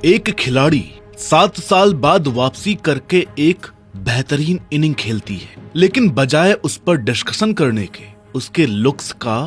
एक खिलाड़ी 7 साल बाद वापसी करके एक बेहतरीन इनिंग खेलती है, लेकिन बजाय उस पर डिस्कशन करने के उसके लुक्स का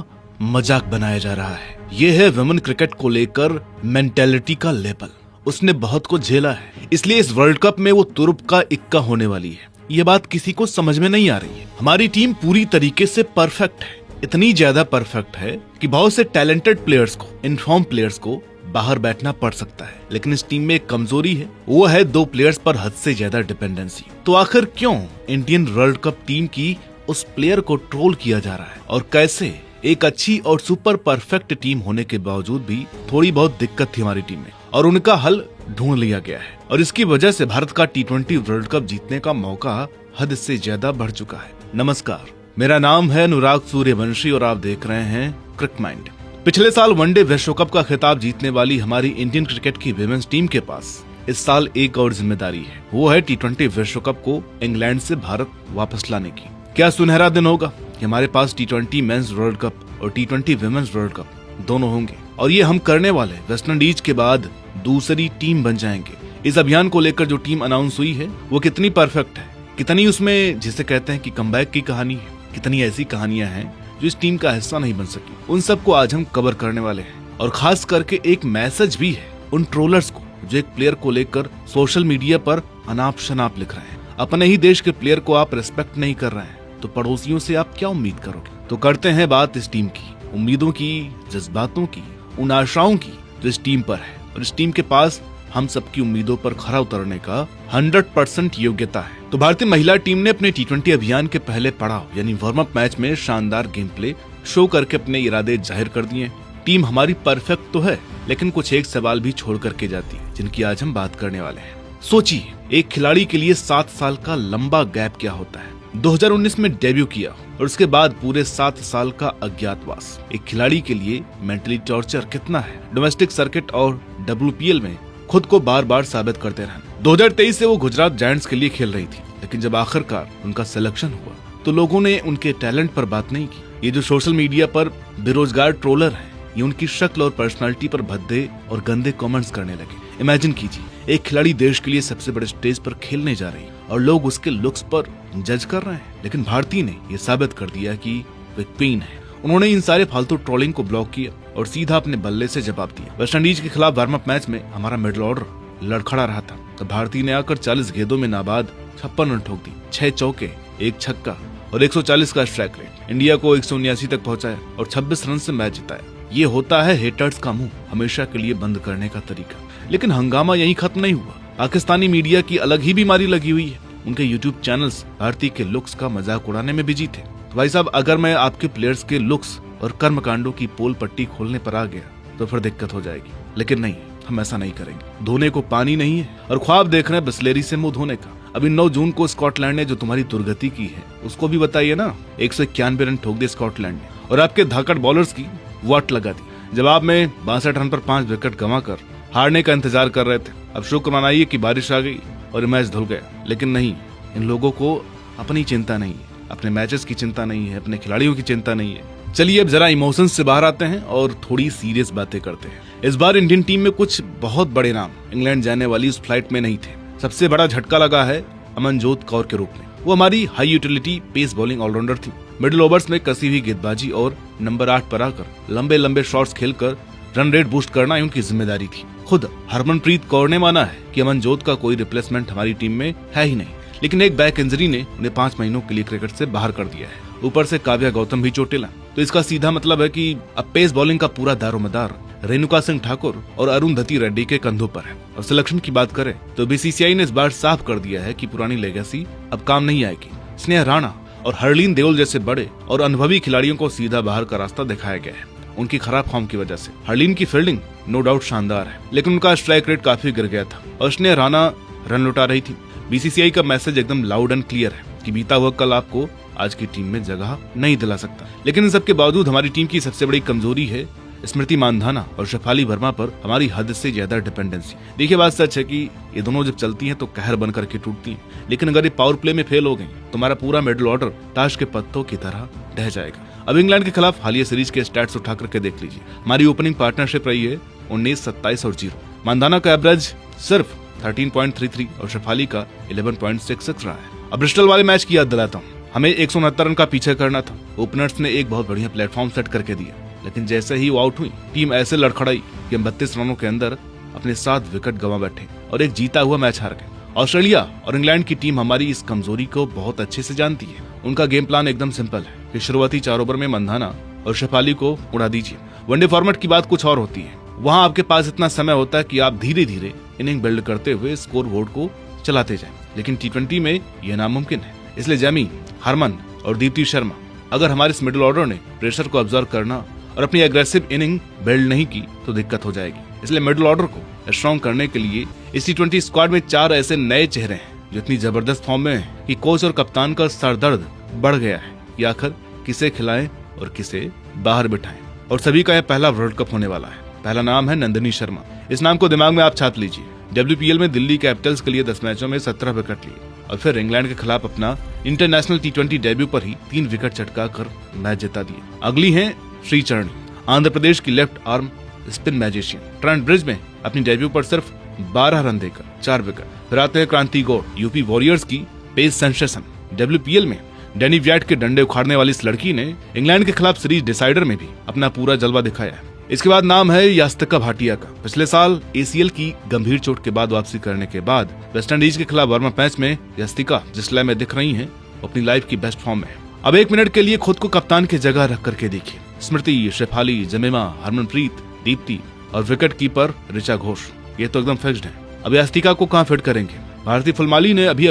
मजाक बनाया जा रहा है। यह है वुमेन क्रिकेट को लेकर मेंटेलिटी का लेवल। उसने बहुत कुछ झेला है, इसलिए इस वर्ल्ड कप में वो तुरुप का इक्का होने वाली है। ये बात किसी को समझ में नहीं आ रही है। हमारी टीम पूरी तरीके से परफेक्ट है, इतनी ज्यादा परफेक्ट है कि बहुत से टैलेंटेड प्लेयर्स को, इनफॉर्म प्लेयर्स को बाहर बैठना पड़ सकता है। लेकिन इस टीम में एक कमजोरी है, वो है 2 प्लेयर्स पर हद से ज्यादा डिपेंडेंसी। तो आखिर क्यों इंडियन वर्ल्ड कप टीम की उस प्लेयर को ट्रोल किया जा रहा है, और कैसे एक अच्छी और सुपर परफेक्ट टीम होने के बावजूद भी थोड़ी बहुत दिक्कत थी हमारी टीम में, और उनका हल ढूंढ लिया गया है। और इसकी वजह से भारत का T20 वर्ल्ड कप जीतने का मौका हद से ज्यादा बढ़ चुका है। नमस्कार, मेरा नाम है अनुराग सूर्यवंशी और आप देख रहे हैं क्रिक माइंड। पिछले साल वनडे विश्व कप का खिताब जीतने वाली हमारी इंडियन क्रिकेट की विमेंस टीम के पास इस साल एक और जिम्मेदारी है, वो है T20 विश्व कप को इंग्लैंड से भारत वापस लाने की। क्या सुनहरा दिन होगा कि हमारे पास T20 मेंस वर्ल्ड कप और T20 विमेंस वर्ल्ड कप दोनों होंगे, और ये हम करने वाले वेस्ट इंडीज के बाद दूसरी टीम बन जाएंगे। इस अभियान को लेकर जो टीम अनाउंस हुई है वो कितनी परफेक्ट है, कितनी उसमें जिसे कहते हैं कि कमबैक की कहानी है, कितनी ऐसी कहानियां हैं जो इस टीम का हिस्सा नहीं बन सकी, उन सबको आज हम कवर करने वाले हैं। और खास करके एक मैसेज भी है उन ट्रोलर्स को जो एक प्लेयर को लेकर सोशल मीडिया पर अनाप शनाप लिख रहे हैं। अपने ही देश के प्लेयर को आप रिस्पेक्ट नहीं कर रहे हैं तो पड़ोसियों से आप क्या उम्मीद करोगे। तो करते हैं बात इस टीम की, उम्मीदों की, जज्बातों की, उन आशाओं की जो इस टीम पर है। और इस टीम के पास हम सबकी उम्मीदों पर खरा उतरने का 100% योग्यता है। तो भारतीय महिला टीम ने अपने T20 अभियान के पहले पड़ाव यानी वार्म अप मैच में शानदार गेम प्ले शो करके अपने इरादे जाहिर कर दिए। टीम हमारी परफेक्ट तो है, लेकिन कुछ एक सवाल भी छोड़ करके जाती है जिनकी आज हम बात करने वाले हैं। सोचिए, एक खिलाड़ी के लिए 7 साल का लंबा गैप क्या होता है। 2019 में डेब्यू किया और उसके बाद पूरे 7 साल का अज्ञातवास। एक खिलाड़ी के लिए मेंटली टॉर्चर कितना है। डोमेस्टिक सर्किट और WPL में खुद को बार बार साबित करते रहना। 2023 से वो गुजरात जायंट्स के लिए खेल रही थी, लेकिन जब आखिरकार उनका सिलेक्शन हुआ तो लोगों ने उनके टैलेंट पर बात नहीं की। ये जो सोशल मीडिया पर बेरोजगार ट्रोलर हैं, ये उनकी शक्ल और पर्सनालिटी पर भद्दे और गंदे कमेंट्स करने लगे। इमेजिन कीजिए, एक खिलाड़ी देश के लिए सबसे बड़े स्टेज पर खेलने जा रही है और लोग उसके लुक्स पर जज कर रहे हैं। लेकिन भारती ने यह साबित कर दिया कि वे क्वीन है। उन्होंने इन सारे फालतू ट्रोलिंग को ब्लॉक किया और सीधा अपने बल्ले से जवाब दिया। वेस्ट इंडीज के खिलाफ वार्म अप मैच में हमारा मिडिल ऑर्डर लड़खड़ा रहा था, तो भारती ने आकर 40 गेंदों में नाबाद 56 रन ठोक दी, 6 चौके, 1 छक्का और 140 का स्ट्राइक रेट। इंडिया को 179 तक पहुंचाया और 26 रन से मैच जिताया। ये होता है हेटर्स का मुंह हमेशा के लिए बंद करने का तरीका। लेकिन हंगामा यहीं खत्म नहीं हुआ। पाकिस्तानी मीडिया की अलग ही बीमारी लगी हुई है। उनके यूट्यूब चैनल्स भारती के लुक्स का मजाक उड़ाने में बिजी थे। तो भाई साहब, अगर मैं आपके प्लेयर्स के लुक्स और कर्मकांडों की पोल पट्टी खोलने पर आ गया तो फिर दिक्कत हो जाएगी। लेकिन नहीं, हम ऐसा नहीं करेंगे। धोने को पानी नहीं है और ख्वाब देख रहे हैं बिस्लेरी से मुंह धोने का। अभी 9 जून को स्कॉटलैंड ने जो तुम्हारी दुर्गति की है उसको भी बताइए ना। 191 रन ठोक दिए स्कॉटलैंड ने और आपके धाकड़ बॉलर्स की वाट लगा दी। जवाब में 62 रन पर 5 विकेट गंवाकर हारने का इंतजार कर रहे थे। अब शुक्र मनाइए कि बारिश आ गई और मैच धुल गया। लेकिन नहीं, इन लोगों को अपनी चिंता नहीं है, अपने मैचेस की चिंता नहीं है, अपने खिलाड़ियों की चिंता नहीं है। चलिए अब जरा इमोशंस से बाहर आते हैं और थोड़ी सीरियस बातें करते हैं। इस बार इंडियन टीम में कुछ बहुत बड़े नाम इंग्लैंड जाने वाली उस फ्लाइट में नहीं थे। सबसे बड़ा झटका लगा है अमनजोत कौर के रूप में। वो हमारी high utility pace bowling all rounder थी। मिडिल ओवर्स में कसी हुई गेंदबाजी और नंबर 8 पर आकर लंबे लंबे शॉट्स खेलकर रन रेट बूस्ट करना उनकी जिम्मेदारी थी। खुद हरमनप्रीत कौर ने माना है कि अमनजोत का कोई रिप्लेसमेंट हमारी टीम में है ही नहीं, लेकिन एक बैक इंजरी ने उन्हें 5 महीनों के लिए क्रिकेट से बाहर कर दिया है। ऊपर से काव्या गौतम भी चोटिला। तो इसका सीधा मतलब है कि अब पेस बॉलिंग का पूरा दारोमदार रेणुका सिंह ठाकुर और अरुंधति रेड्डी के कंधों पर है। और सिलेक्शन की बात करें तो BCCI ने इस बार साफ कर दिया है कि पुरानी लेगेसी अब काम नहीं आएगी। स्नेहा राणा और हरलीन देओल जैसे बड़े और अनुभवी खिलाड़ियों को सीधा बाहर का रास्ता दिखाया गया है। उनकी खराब फॉर्म की वजह से हरलीन की फील्डिंग नो डाउट शानदार है, लेकिन उनका स्ट्राइक रेट काफी गिर गया था और स्नेहा राणा रन लुटा रही थी। BCCI का मैसेज एकदम लाउड एंड क्लियर है कि बीता हुआ कल आपको आज की टीम में जगह नहीं दिला सकता। लेकिन इन सबके बावजूद हमारी टीम की सबसे बड़ी कमजोरी है स्मृति मानधाना और शेफाली वर्मा पर हमारी हद से ज्यादा डिपेंडेंसी। देखिए, बात सच है कि ये दोनों जब चलती हैं तो कहर बनकर के टूटती हैं, लेकिन अगर ये पावर प्ले में फेल हो गई तो हमारा पूरा मिडिल ऑर्डर ताश के पत्तों की तरह ढह जाएगा। अब इंग्लैंड के खिलाफ हालिया सीरीज के स्टैट्स उठा करके देख लीजिए। हमारी ओपनिंग पार्टनरशिप रही है 19, 27 और 0। मानधाना का एवरेज सिर्फ 13.33 और शेफाली का 11.66 रहा है। अब ब्रिस्टल वाले मैच की याद दिलाता हूँ। हमें 169 रन का पीछे करना था। ओपनर्स ने एक बहुत बढ़िया प्लेटफॉर्म सेट करके दिया, लेकिन जैसे ही वो आउट हुई, टीम ऐसे लड़खड़ाई कि हम 32 रनों के अंदर अपने 7 विकेट गंवा बैठे और एक जीता हुआ मैच हार गए। ऑस्ट्रेलिया और इंग्लैंड की टीम हमारी इस कमजोरी को बहुत अच्छे से जानती है। उनका गेम प्लान एकदम सिंपल है कि शुरुआती 4 ओवर में मंधाना और शेफाली को उड़ा दीजिए। वनडे फॉर्मेट की बात कुछ और होती है। वहाँ आपके पास इतना समय होता है कि आप धीरे धीरे इनिंग बिल्ड करते हुए स्कोर बोर्ड को चलाते जाएं। लेकिन T20 में यह नामुमकिन है। इसलिए जैमी, हरमन और दीप्ति शर्मा, अगर हमारे इस मिडिल ऑर्डर ने प्रेशर को ऑब्जर्व करना और अपनी एग्रेसिव इनिंग बिल्ड नहीं की तो दिक्कत हो जाएगी। इसलिए मिडिल ऑर्डर को स्ट्रॉन्ग करने के लिए इस T20 स्क्वाड में 4 ऐसे नए चेहरे हैं जो इतनी जबरदस्त फॉर्म में हैं कि कोच और कप्तान का सरदर्द बढ़ गया है कि आखिर किसे खिलाएं और किसे बाहर बिठाएं। और सभी का यह पहला वर्ल्ड कप होने वाला है। पहला नाम है नंदिनी शर्मा। इस नाम को दिमाग में आप छाप लीजिए। WPL में दिल्ली कैपिटल्स के लिए 10 मैचों में 17 विकेट लिए और फिर इंग्लैंड के खिलाफ अपना इंटरनेशनल T20 डेब्यू पर ही 3 विकेट चटका कर मैच जिता दिए। अगली है श्रीचरणी, आंध्र प्रदेश की left arm spin magician. Trent bridge में अपनी डेब्यू पर सिर्फ 12 रन देकर 4 विकेट। फिर आते हैं क्रांति गौड़, यूपी वॉरियर्स की पेस सेंसेशन। WPL में डैनी व्याट के डंडे उखाड़ने वाली इस लड़की ने इंग्लैंड के खिलाफ सीरीज डिसाइडर में भी अपना पूरा जलवा दिखाया है। इसके बाद नाम है यास्तिका भाटिया का। पिछले साल ACL की गंभीर चोट के बाद वापसी करने के बाद वेस्टइंडीज के खिलाफ वार्म अप मैच में यास्तिका जिस लय में दिख रही हैं, अपनी लाइफ की बेस्ट फॉर्म में। अब 1 मिनट के लिए खुद को कप्तान की जगह रख करके देखिए। स्मृति, शेफाली, जमीमा, हरमनप्रीत, दीप्ति और विकेट कीपर ऋचा घोष, ये तो एकदम फिक्स्ड है। अब यास्तिका को कहाँ फिट करेंगे? भारती फुलमाली ने अभी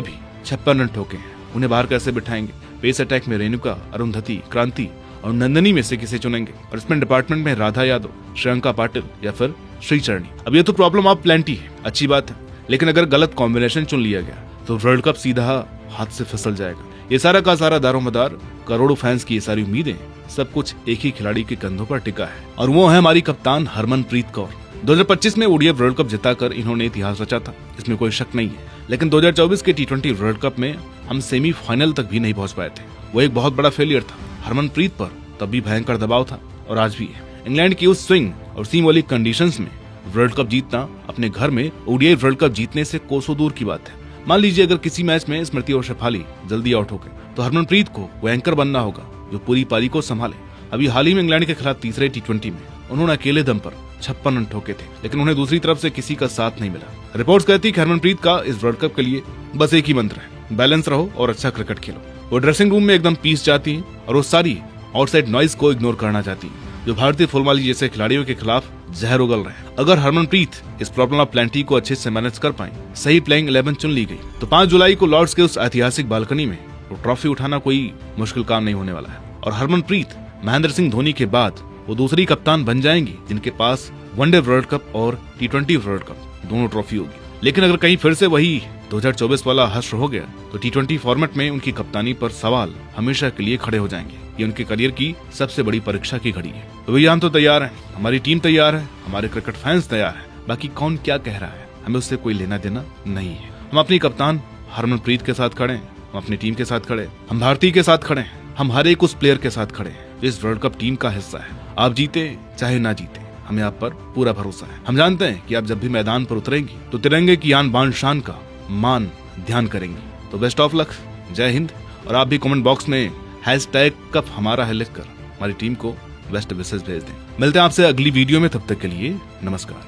56 रन ठोके हैं, उन्हें बाहर कैसे बिठाएंगे? पेस अटैक में रेणुका, अरुंधति, क्रांति और नंदनी में से किसे चुनेंगे? और स्पिन डिपार्टमेंट में राधा यादव, श्रियंका पाटिल या फिर श्रीचरणी। अब ये तो प्रॉब्लम ऑफ प्लेंटी है, अच्छी बात है, लेकिन अगर गलत कॉम्बिनेशन चुन लिया गया तो वर्ल्ड कप सीधा हाथ से फिसल जाएगा। ये सारा का सारा दारोमदार, करोड़ों फैंस की ये सारी उम्मीदें, सब कुछ एक ही खिलाड़ी के कंधों पर टिका है और वो है हमारी कप्तान हरमनप्रीत कौर। 2025 में ODI वर्ल्ड कप जिताकर इन्होंने इतिहास रचा था, इसमें कोई शक नहीं है। लेकिन 2024 के T20 वर्ल्ड कप में हम सेमीफाइनल तक भी नहीं पहुंच पाए थे। वो एक बहुत बड़ा फेलियर था। हरमनप्रीत पर तब भी भयंकर दबाव था और आज भी है। इंग्लैंड की उस स्विंग और सीम वाली कंडीशंस में वर्ल्ड कप जीतना अपने घर में ODI वर्ल्ड कप जीतने से कोसों दूर की बात है। मान लीजिए अगर किसी मैच में स्मृति और शेफाली जल्दी आउट हो गए तो हरमनप्रीत को वो एंकर बनना होगा जो पूरी पारी को संभाले। अभी हाल ही में इंग्लैंड के खिलाफ तीसरे T20 में उन्होंने अकेले दम पर 56 रन ठोके थे, लेकिन उन्हें दूसरी तरफ से किसी का साथ नहीं मिला। रिपोर्ट्स कहती है कि हरमनप्रीत का इस वर्ल्ड कप के लिए बस एक ही मंत्र है, बैलेंस रहो और अच्छा क्रिकेट खेलो। वो ड्रेसिंग रूम में एकदम पीस जाती है और वो सारी आउटसाइड नॉइज को इग्नोर करना चाहती है जो भारतीय फुलमाली जैसे खिलाड़ियों के खिलाफ जहर उगल रहे हैं। अगर हरमनप्रीत इस प्रॉब्लम ऑफ प्लेंटी को अच्छे से मैनेज कर पाए, सही प्लेइंग 11 चुन ली गई, तो 5 जुलाई को लॉर्ड्स के उस ऐतिहासिक बालकनी में वो ट्रॉफी उठाना कोई मुश्किल काम नहीं होने वाला है। और हरमनप्रीत महेंद्र सिंह धोनी के बाद वो दूसरी कप्तान बन जाएंगी जिनके पास वनडे वर्ल्ड कप और T20 वर्ल्ड कप दोनों ट्रॉफी होगी। लेकिन अगर कहीं फिर से वही 2024 वाला हश्र हो गया तो T20 फॉर्मेट में उनकी कप्तानी पर सवाल हमेशा के लिए खड़े हो जाएंगे। ये उनके करियर की सबसे बड़ी परीक्षा की घड़ी है। तो भैया हम तो तैयार हैं, हमारी टीम तैयार है, हमारे क्रिकेट फैंस तैयार हैं। बाकी कौन क्या कह रहा है हमें उससे कोई लेना देना नहीं है। हम अपनी कप्तान हरमनप्रीत के साथ खड़े हैं, हम अपनी टीम के साथ खड़े हैं, हम भारतीय के साथ खड़े हैं, हम हर एक उस प्लेयर के साथ खड़े हैं जो इस वर्ल्ड कप टीम का हिस्सा है। आप जीते चाहे ना जीते, हमें आप पर पूरा भरोसा है। हम जानते हैं कि आप जब भी मैदान पर उतरेंगी तो तिरंगे की आन बान शान का मान ध्यान करेंगी। तो बेस्ट ऑफ लक, जय हिंद। और आप भी कमेंट बॉक्स में #कप हमारा है लिखकर हमारी टीम को बेस्ट विशेष भेज दें। मिलते हैं आपसे अगली वीडियो में, तब तक के लिए नमस्कार।